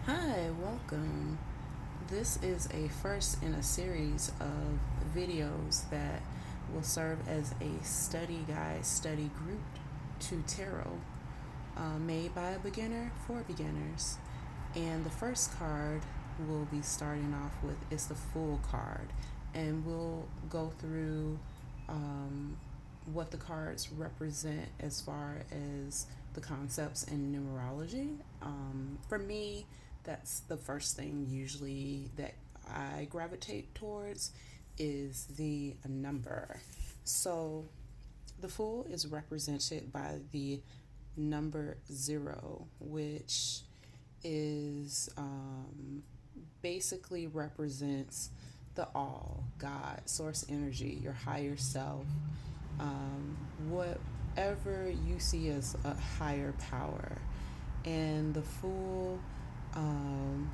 Hi, welcome. This is a first in a series of videos that will serve as a study guide, study group to tarot, made by a beginner for beginners. And the first card we'll be starting off with is the Fool card, and we'll go through um, what the cards represent as far as the concepts in numerology. For me, that's the first thing usually that I gravitate towards is the number. So the Fool is represented by the number zero, which is basically represents the all, God, source energy, your higher self, whatever you see as a higher power. And the Fool um,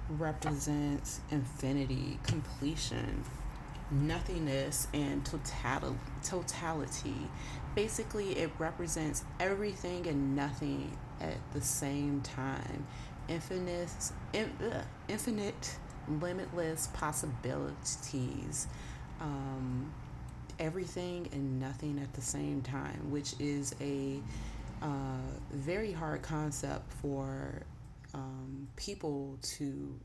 represents infinity, completion, nothingness, and totality. Basically, it represents everything and nothing at the same time. Infinite, infinite, limitless possibilities. Um, Everything and nothing at the same time, which is a very hard concept for people to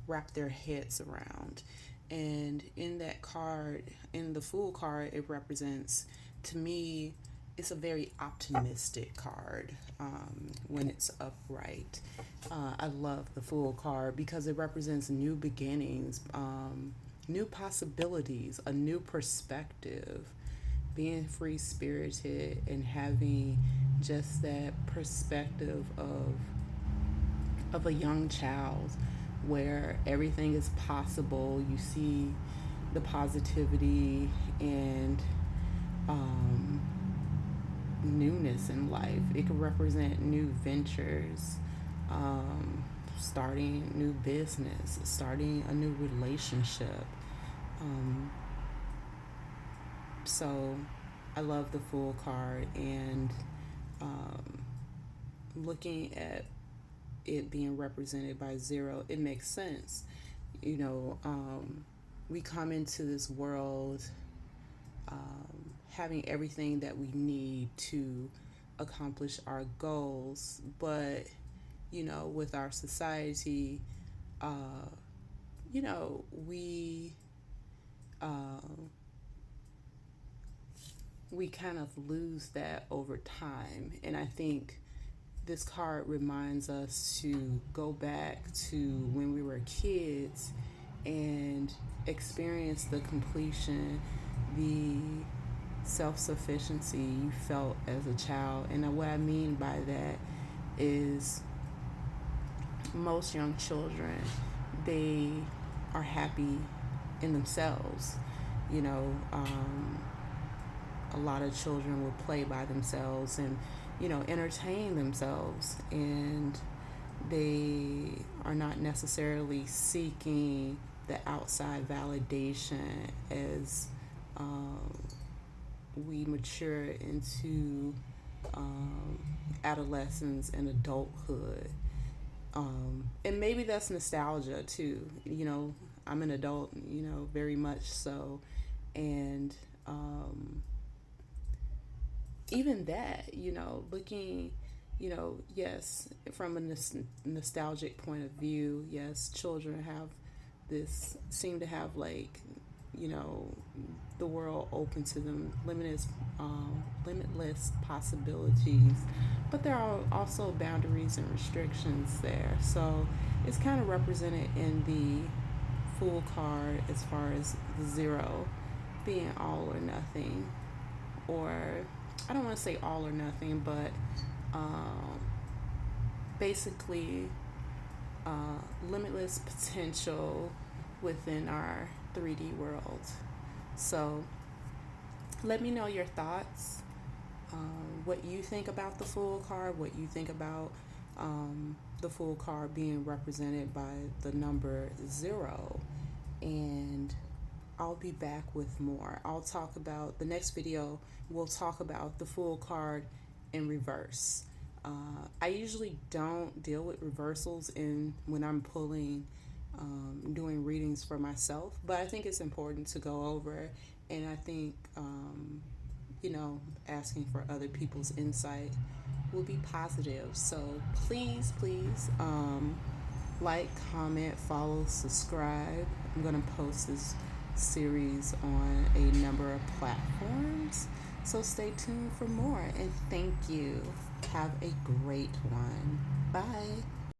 wrap their heads around. And in that card, in the Fool card, it represents, to me, it's a very optimistic card when it's upright. I love the Fool card because it represents new beginnings, new possibilities, a new perspective, being free spirited and having just that perspective of a young child where everything is possible. You see the positivity and um, newness in life. It could represent new ventures, starting new business, starting a new relationship. Um, so I love the Fool card, and um, looking at it being represented by zero, it makes sense. You know, we come into this world having everything that we need to accomplish our goals, but with our society, uh, you know, uh, we kind of lose that over time, and I think this card reminds us to go back to when we were kids and experience the completion, the self sufficiency you felt as a child. And what I mean by that is most young children, they are happy in themselves. You know, a lot of children will play by themselves and entertain themselves, and they are not necessarily seeking the outside validation as we mature into adolescence and adulthood. And maybe that's nostalgia too. I'm an adult, very much so. And even that, looking, yes, from a nostalgic point of view, yes, children have this, seem to have like, you know, the world open to them, limitless possibilities, but there are also boundaries and restrictions there. So it's kind of represented in the Fool card as far as the zero being all or nothing, or I don't want to say all or nothing, but um, basically limitless potential within our 3D world. So let me know your thoughts, what you think about the Fool card, what you think about the Fool card being represented by the number zero. And I'll be back with more. I'll talk about the next video. We'll talk about the Fool card in reverse. I usually don't deal with reversals in when I'm pulling, doing readings for myself, but I think it's important to go over, and I think, asking for other people's insight will be positive. So please, please, like, comment, follow, subscribe. I'm going to post this series on a number of platforms. So stay tuned for more, and thank you. Have a great one. Bye.